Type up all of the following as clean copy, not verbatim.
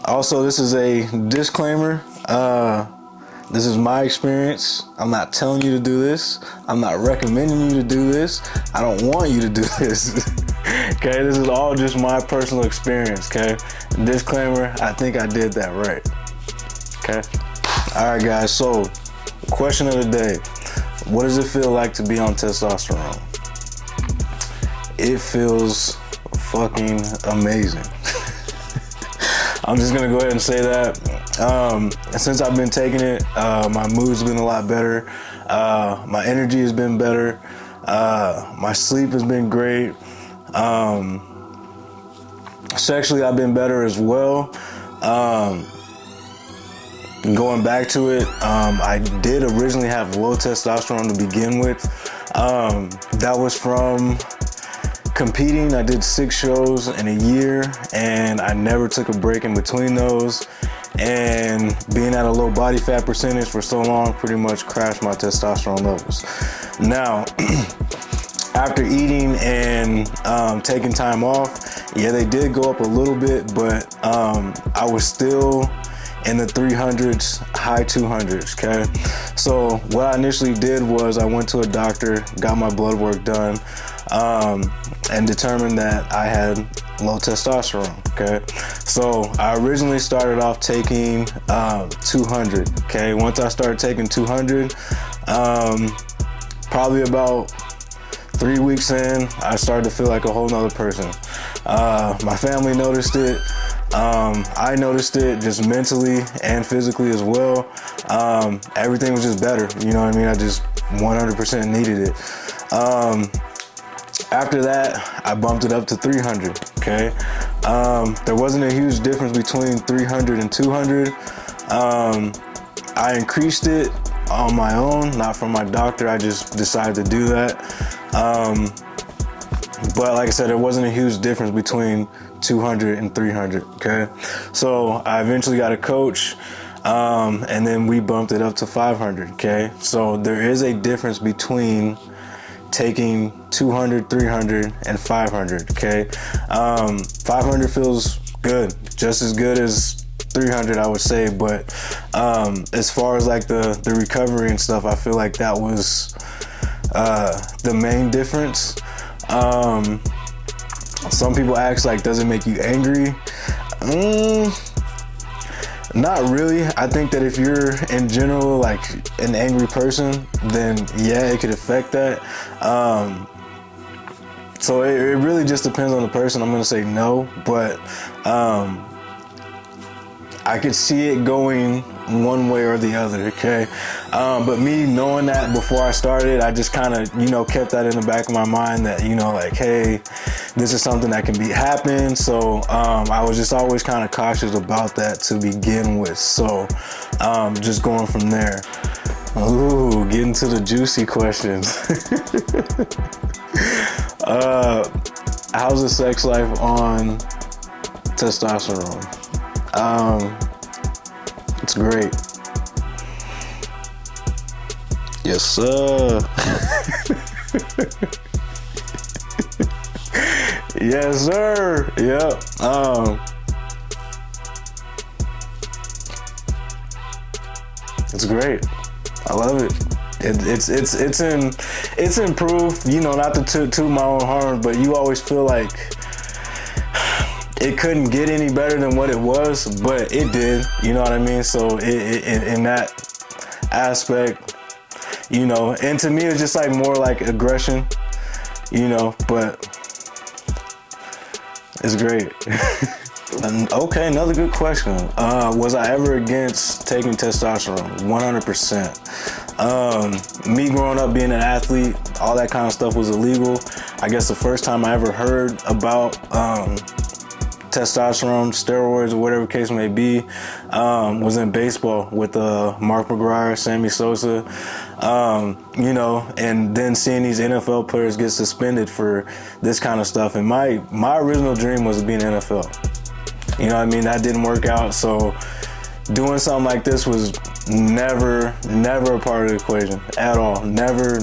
Also, this is a disclaimer. This is my experience. I'm not telling you to do this. I'm not recommending you to do this. I don't want you to do this. Okay, this is all just my personal experience, okay? Disclaimer, I think I did that right. Okay? All right, guys, so question of the day. What does it feel like to be on testosterone? It feels fucking amazing. I'm just gonna go ahead and say that. Since I've been taking it, my mood's been a lot better. My energy has been better. My sleep has been great. Sexually, I've been better as well. Going back to it, I did originally have low testosterone to begin with. That was from competing. I did 6 shows in a year, and I never took a break in between those. And being at a low body fat percentage for so long pretty much crashed my testosterone levels. Now, after eating and taking time off, yeah, they did go up a little bit, but I was still in the 300s, high 200s, okay? So what I initially did was I went to a doctor, got my blood work done, and determined that I had low testosterone, okay? So I originally started off taking 200, okay? Once I started taking 200, probably about 3 weeks in, I started to feel like a whole nother person. My family noticed it. I noticed it just mentally and physically as well. Everything was just better. You know what I mean? I just 100% needed it. After that, I bumped it up to 300, okay? There wasn't a huge difference between 300 and 200. I increased it on my own, not from my doctor. I just decided to do that. But like I said, there wasn't a huge difference between 200 and 300, okay? So I eventually got a coach, and then we bumped it up to 500, okay? So there is a difference between taking 200, 300, and 500, okay? 500 feels good, just as good as 300, I would say, but as far as like the recovery and stuff, I feel like that was the main difference. Some people ask, like, does it make you angry? Not really. I think that if you're in general like an angry person, then yeah, it could affect that. So it really just depends on the person. I'm gonna say no, but I could see it going one way or the other, okay? But me knowing that before I started, I just kind of, kept that in the back of my mind that, like, hey, this is something that can happen. So I was just always kind of cautious about that to begin with. So just going from there. Ooh, getting to the juicy questions. How's the sex life on testosterone? It's great. Yes, sir. Yes, sir. Yep. It's great. I love it. It's improved. Not to toot my own horn, but you always feel like it couldn't get any better than what it was, but it did. You know what I mean? So in that aspect, and to me it's just like more like aggression, but it's great. And okay, another good question. Was I ever against taking testosterone? 100%. Me growing up being an athlete, all that kind of stuff was illegal. I guess the first time I ever heard about testosterone, steroids, or whatever case may be, was in baseball with Mark McGwire, Sammy Sosa, and then seeing these NFL players get suspended for this kind of stuff. And my original dream was to be in the NFL. You know what I mean? That didn't work out. So doing something like this was never a part of the equation at all. Never.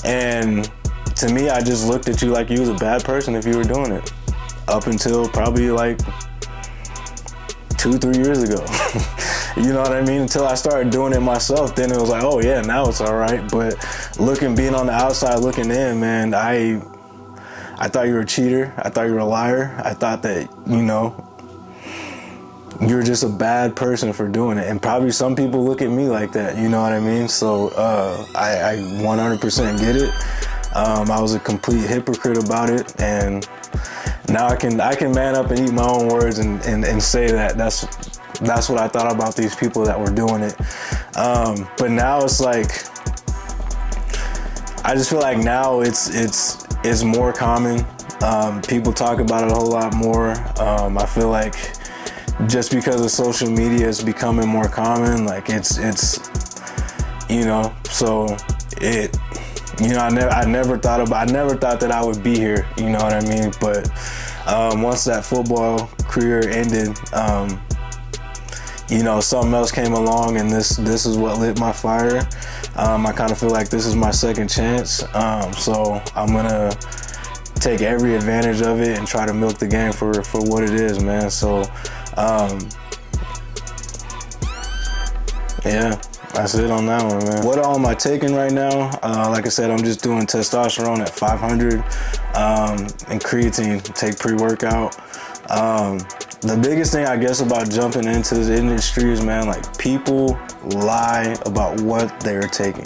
And to me, I just looked at you like you was a bad person if you were doing it. Up until probably like 2-3 years ago. You know what I mean? Until I started doing it myself, then it was like, oh yeah, now it's all right. But being on the outside looking in, man, I thought you were a cheater. I thought you were a liar. I thought that, you know, you're just a bad person for doing it. And probably some people look at me like that, you know what I mean? So I 100% get it. I was a complete hypocrite about it, and now I can man up and eat my own words and say that that's what I thought about these people that were doing it. But now it's like, I just feel like now it's more common. People talk about it a whole lot more. I feel like just because of social media, it's becoming more common. Like it's you know, so it, you know, I never thought that I would be here, you know what I mean? But once that football career ended, you know, something else came along, and this is what lit my fire. I kind of feel like this is my second chance. So I'm gonna take every advantage of it and try to milk the game for what it is, man. So yeah, that's it on that one, man. What all am I taking right now? Like I said, I'm just doing testosterone at 500 and creatine. Take pre-workout. The biggest thing, I guess, about jumping into this industry is, man, like, people lie about what they're taking.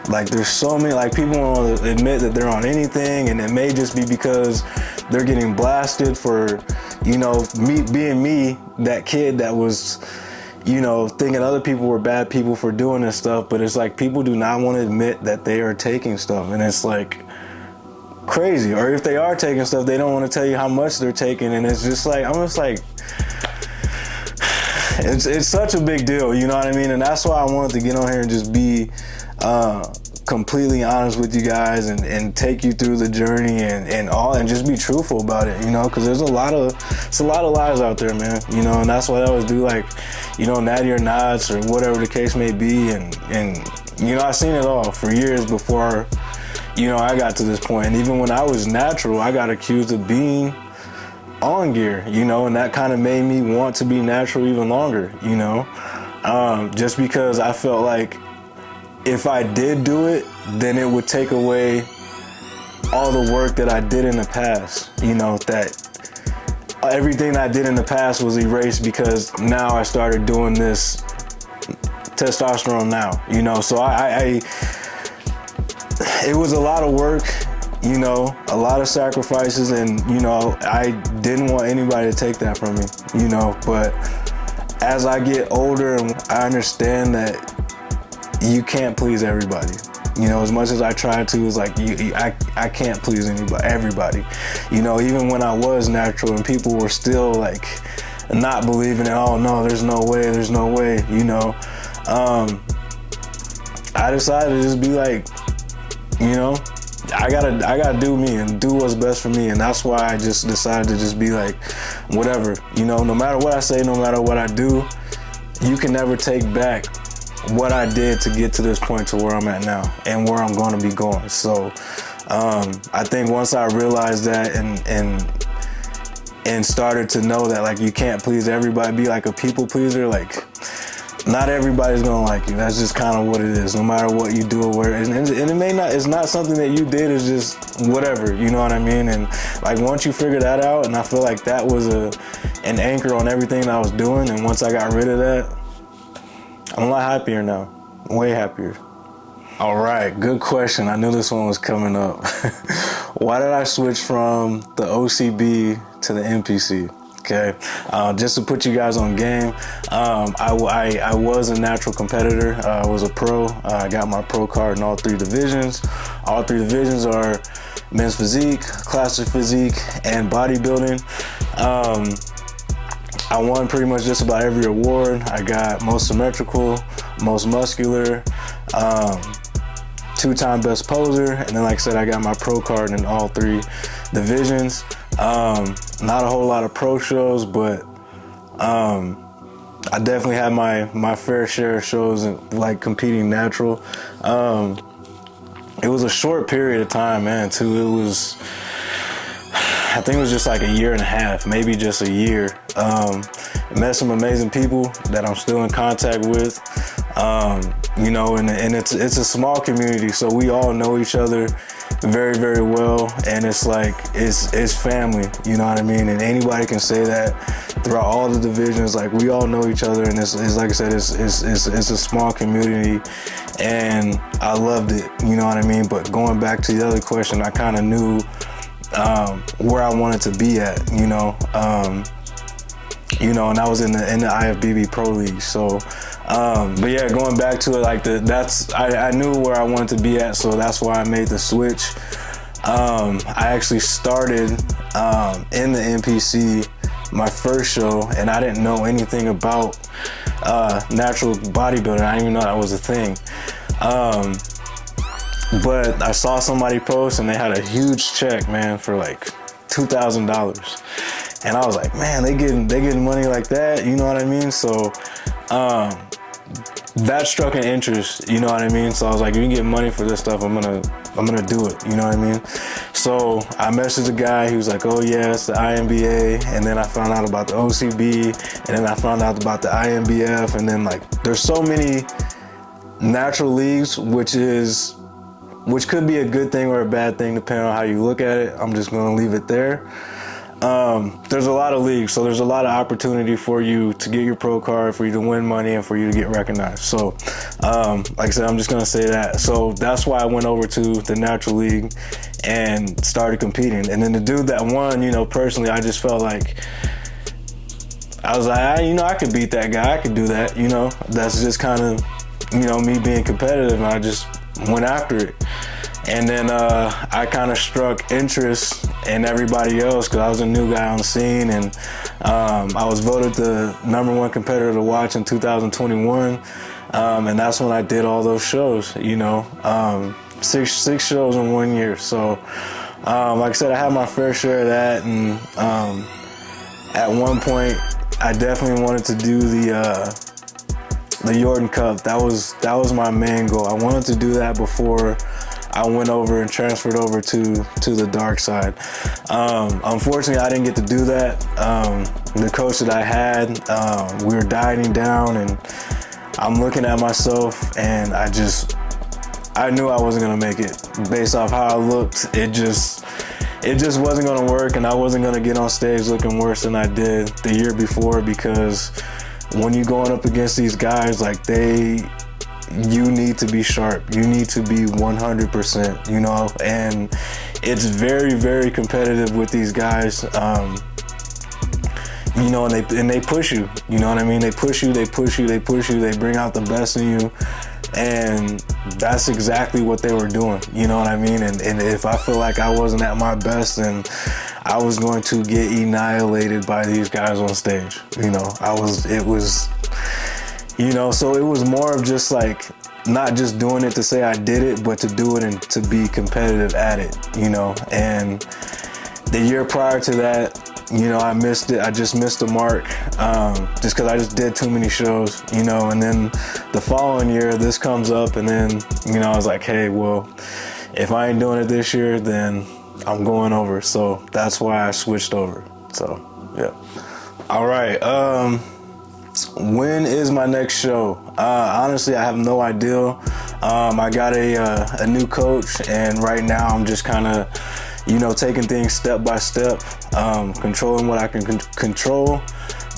Like, there's so many, like, people won't admit that they're on anything, and it may just be because they're getting blasted for, you know, me, that kid that was, you know, thinking other people were bad people for doing this stuff. But it's like, people do not want to admit that they are taking stuff, and it's like crazy. Or if they are taking stuff, they don't want to tell you how much they're taking, and it's just like, I'm just like, it's such a big deal, you know what I mean? And that's why I wanted to get on here and just be completely honest with you guys and take you through the journey and just be truthful about it, you know, because there's a lot of lies out there, man, you know. And that's why I always do, like, you know, natty or nots or whatever the case may be, and you know, I've seen it all for years before, you know, I got to this point. And even when I was natural, I got accused of being on gear, you know, and that kind of made me want to be natural even longer, you know, just because I felt like if I did do it, then it would take away all the work that I did in the past, you know, that everything I did in the past was erased because now I started doing this testosterone now, you know. So it was a lot of work, you know, a lot of sacrifices, and, you know, I didn't want anybody to take that from me, you know. But as I get older, I understand that you can't please everybody. You know, as much as I try to, it's like I can't please everybody. You know, even when I was natural and people were still like not believing it, oh no, there's no way, you know. I decided to just be like, you know, I gotta do me and do what's best for me. And that's why I just decided to just be like, whatever, you know, no matter what I say, no matter what I do, you can never take back what I did to get to this point to where I'm at now and where I'm going to be going. So I think once I realized that and started to know that, like, you can't please everybody, be like a people pleaser, like, not everybody's gonna like you. That's just kind of what it is, no matter what you do or where. And it may not, it's not something that you did, it's just whatever, you know what I mean? And like, once you figure that out, and I feel like that was an anchor on everything that I was doing, and once I got rid of that, I'm a lot happier now, way happier. All right, good question. I knew this one was coming up. Why did I switch from the OCB to the NPC? Okay, just to put you guys on game, I was a natural competitor. I was a pro. I got my pro card in all 3 divisions. All 3 divisions are men's physique, classic physique, and bodybuilding. I won pretty much just about every award. I got most symmetrical, most muscular, 2-time best poser, and then, like I said, I got my pro card in all 3 divisions. Not a whole lot of pro shows, but I definitely had my fair share of shows, like competing natural. it was a short period of time, man, too. It was, I think it was just like a year and a half, maybe just a year. Met some amazing people that I'm still in contact with, you know, and it's a small community, so we all know each other very, very well, and it's like, it's family, you know what I mean? And anybody can say that throughout all the divisions, like, we all know each other, and it's like I said, it's a small community, and I loved it, you know what I mean? But going back to the other question, I kind of knew where I wanted to be at, you know, and I was in the IFBB Pro League. So, but yeah, going back to it, like I knew where I wanted to be at, so that's why I made the switch. I actually started in the NPC my first show, and I didn't know anything about natural bodybuilding. I didn't even know that was a thing. But I saw somebody post and they had a huge check, man, for like $2,000. And I was like, man, they getting money like that, you know what I mean? So that struck an interest, you know what I mean? So I was like, if you can get money for this stuff, I'm gonna do it, you know what I mean? So I messaged the guy, he was like, oh yeah, it's the INBA, and then I found out about the OCB, and then I found out about the INBF, and then like, there's so many natural leagues, which could be a good thing or a bad thing depending on how you look at it. I'm just gonna leave it there. There's a lot of leagues, so there's a lot of opportunity for you to get your pro card, for you to win money, and for you to get recognized. So, like I said, I'm just gonna say that. So that's why I went over to the Natural League and started competing. And then the dude that won, you know, personally, I just felt like, I was like, I could beat that guy, I could do that, you know. That's just kind of, you know, me being competitive, and I just went after it. And then I kind of struck interest in everybody else because I was a new guy on the scene, and I was voted the #1 competitor to watch in 2021, and that's when I did all those shows, you know, six shows in 1 year. So like I said, I had my fair share of that, and at one point I definitely wanted to do the Jordan Cup. That was my main goal. I wanted to do that before I went over and transferred over to the dark side. Unfortunately, I didn't get to do that. The coach that I had, we were dieting down, and I'm looking at myself, and I knew I wasn't gonna make it. Based off how I looked, it just wasn't gonna work, and I wasn't gonna get on stage looking worse than I did the year before, because when you're going up against these guys, like, you need to be sharp. You need to be 100%, you know, and it's very, very competitive with these guys, you know, and they push you, you know what I mean? They push you, they bring out the best in you, and that's exactly what they were doing, you know what I mean? And if I feel like I wasn't at my best, then I was going to get annihilated by these guys on stage, you know. You know, so it was more of just like, not just doing it to say I did it, but to do it and to be competitive at it, you know. And the year prior to that, you know, I missed it. I just missed the mark, just because I just did too many shows, you know. And then the following year, this comes up, and then, you know, I was like, hey, well, if I ain't doing it this year, then I'm going over. So that's why I switched over. So, yeah. All right. When is my next show? Honestly, I have no idea. I got a new coach, and right now I'm just kind of, you know, taking things step by step, controlling what I can control,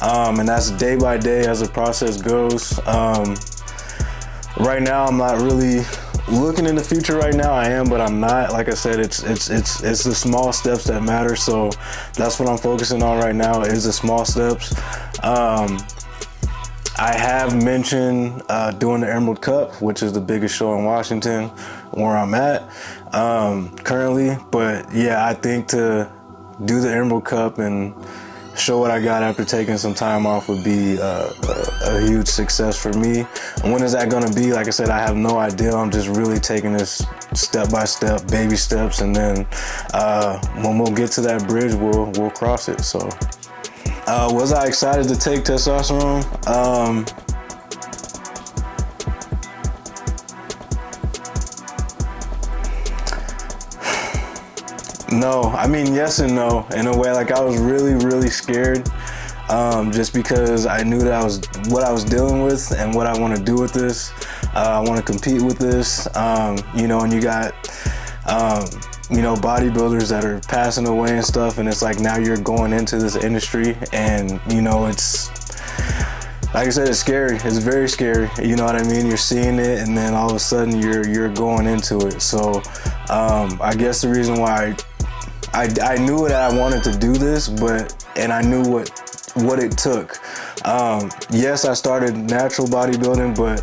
and that's day by day as the process goes. Right now, I'm not really looking in the future right now. I am, but I'm not. Like I said, it's the small steps that matter. So that's what I'm focusing on right now, is the small steps. I have mentioned doing the Emerald Cup, which is the biggest show in Washington, where I'm at currently. But yeah, I think to do the Emerald Cup and show what I got after taking some time off would be a huge success for me. And when is that gonna be? Like I said, I have no idea. I'm just really taking this step by step, baby steps, and then when we'll get to that bridge, we'll cross it. So. Was I excited to take testosterone? No, I mean, yes and no, in a way. Like, I was really, really scared, just because I knew that what I was dealing with and what I want to do with this. I want to compete with this, you know, and you got, you know, bodybuilders that are passing away and stuff, and it's like, now you're going into this industry, and, you know, it's, like I said, it's scary. It's very scary. You know what I mean? You're seeing it, and then all of a sudden you're going into it. So I guess the reason why I knew that I wanted to do this, and I knew what it took. Yes, I started natural bodybuilding, but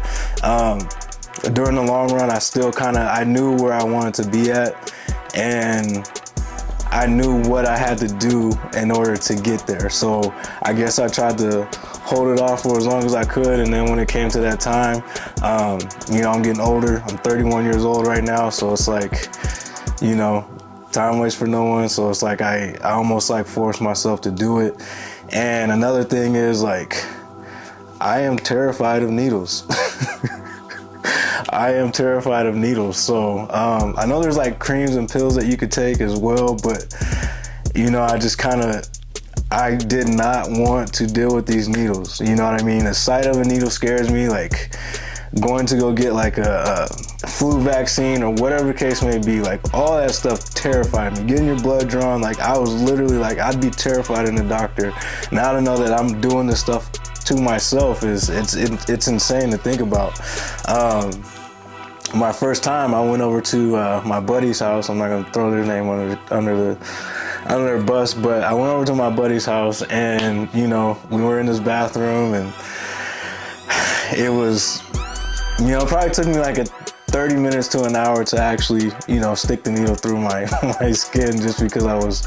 during the long run, I knew where I wanted to be at, and I knew what I had to do in order to get there. So I guess I tried to hold it off for as long as I could, and then when it came to that time, you know, I'm getting older. I'm 31 years old right now, so it's like, you know, time waits for no one. So it's like I almost like forced myself to do it. And another thing is, like, I am terrified of needles. I am terrified of needles. So I know there's like creams and pills that you could take as well, but, you know, I did not want to deal with these needles. You know what I mean? The sight of a needle scares me. Like, going to go get like a flu vaccine or whatever the case may be, like, all that stuff terrified me. Getting your blood drawn, like, I was literally like, I'd be terrified in the doctor. Now to know that I'm doing this stuff to myself it's insane to think about. My first time, I went over to my buddy's house. I'm not gonna throw their name under their bus, but I went over to my buddy's house, and, you know, we were in this bathroom, and it was, you know, it probably took me like 30 minutes to an hour to actually, you know, stick the needle through my skin, just because I was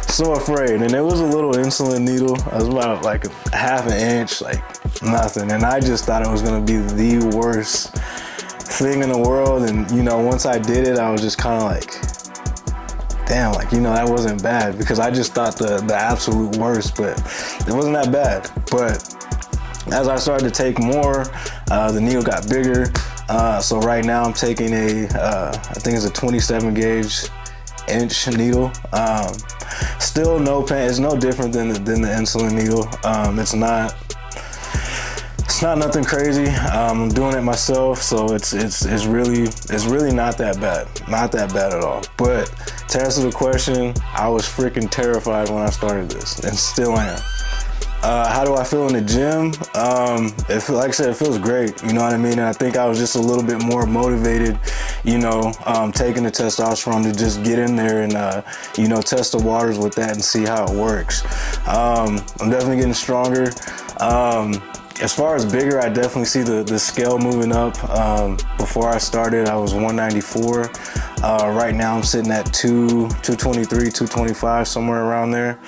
so afraid. And it was a little insulin needle. It was about like a half an inch, like nothing. And I just thought it was gonna be the worst thing in the world. And, you know, once I did it, I was just kind of like, damn, like, you know, that wasn't bad, because I just thought the absolute worst, but it wasn't that bad. But as I started to take more, the needle got bigger. So right now I'm taking I think it's a 27 gauge inch needle. Still no pain. It's no different than the insulin needle. It's not nothing crazy. I'm doing it myself, so it's really not that bad. Not that bad at all. But to answer the question, I was freaking terrified when I started this, and still am. How do I feel in the gym? Like I said, it feels great. You know what I mean? And I think I was just a little bit more motivated, you know, taking the testosterone to just get in there and, you know, test the waters with that and see how it works. I'm definitely getting stronger. As far as bigger, I definitely see the scale moving up. Before I started, I was 194. Right now I'm sitting at 223, 225, somewhere around there.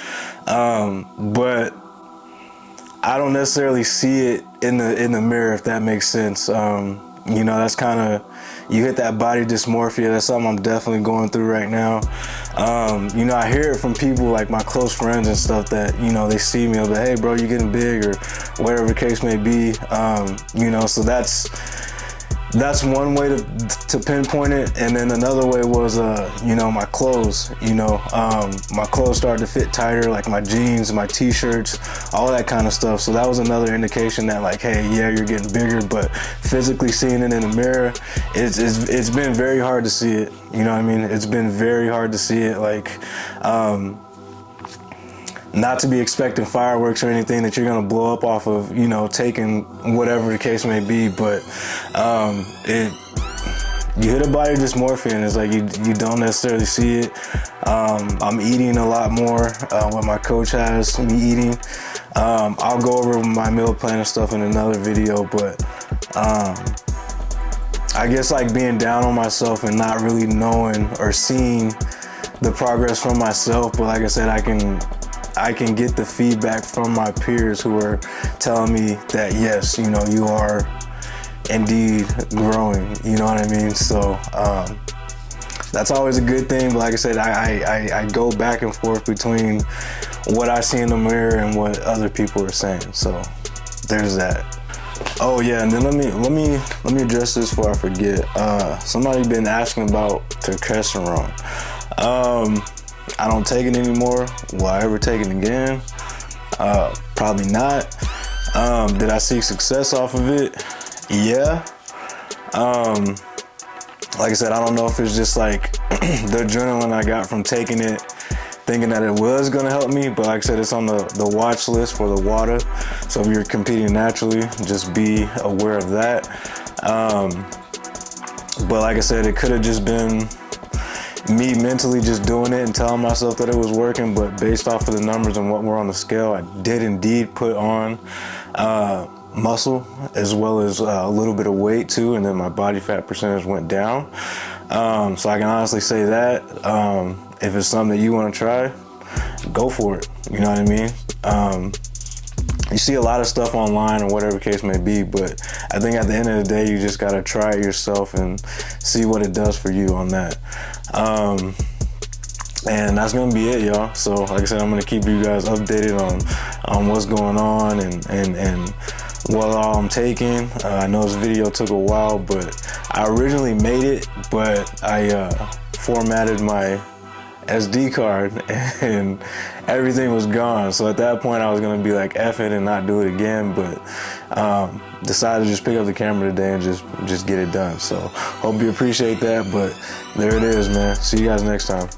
But I don't necessarily see it in the mirror, if that makes sense. You know, that's kind of, you hit that body dysmorphia. That's something I'm definitely going through right now. You know, I hear it from people like my close friends and stuff that, you know, they see me, they'll be, hey bro, you're getting big, or whatever the case may be. You know, so that's one way to pinpoint it. And then another way was, you know, my clothes. You know, my clothes started to fit tighter, like my jeans, my t-shirts, all that kind of stuff. So that was another indication that, like, hey, yeah, you're getting bigger. But physically seeing it in the mirror, it's been very hard to see it. You know what I mean? It's been very hard to see it. Like, not to be expecting fireworks or anything that you're gonna blow up off of, you know, taking whatever the case may be, but you hit a body dysmorphia, and it's like you don't necessarily see it. I'm eating a lot more, what my coach has me eating. I'll go over my meal plan and stuff in another video, but I guess, like, being down on myself and not really knowing or seeing the progress from myself, but like I said, I can get the feedback from my peers who are telling me that, yes, you know, you are indeed growing, you know what I mean? So that's always a good thing. But like I said, I go back and forth between what I see in the mirror and what other people are saying. So there's that. Oh yeah, and then let me address this before I forget. Somebody been asking about testosterone. I don't take it anymore. Will I ever take it again? Probably not. Did I see success off of it? Yeah. Like I said, I don't know if it's just like the adrenaline I got from taking it, thinking that it was gonna help me, but like I said, it's on the watch list for the water. So if you're competing naturally, just be aware of that. But like I said, it could have just been me mentally just doing it and telling myself that it was working, but based off of the numbers and what were on the scale, I did indeed put on muscle as well as a little bit of weight too, and then my body fat percentage went down. So I can honestly say that if it's something that you want to try, go for it. You know what I mean? You see a lot of stuff online or whatever case may be, but I think at the end of the day, you just got to try it yourself and see what it does for you on that. And that's gonna be it, y'all. So like I said, I'm gonna keep you guys updated on what's going on and what all I'm taking. I know this video took a while, but I originally made it, but I formatted my SD card and everything was gone. So at that point I was gonna be like F it and not do it again, but decided to just pick up the camera today and just get it done. So hope you appreciate that, but there it is, man. See you guys next time.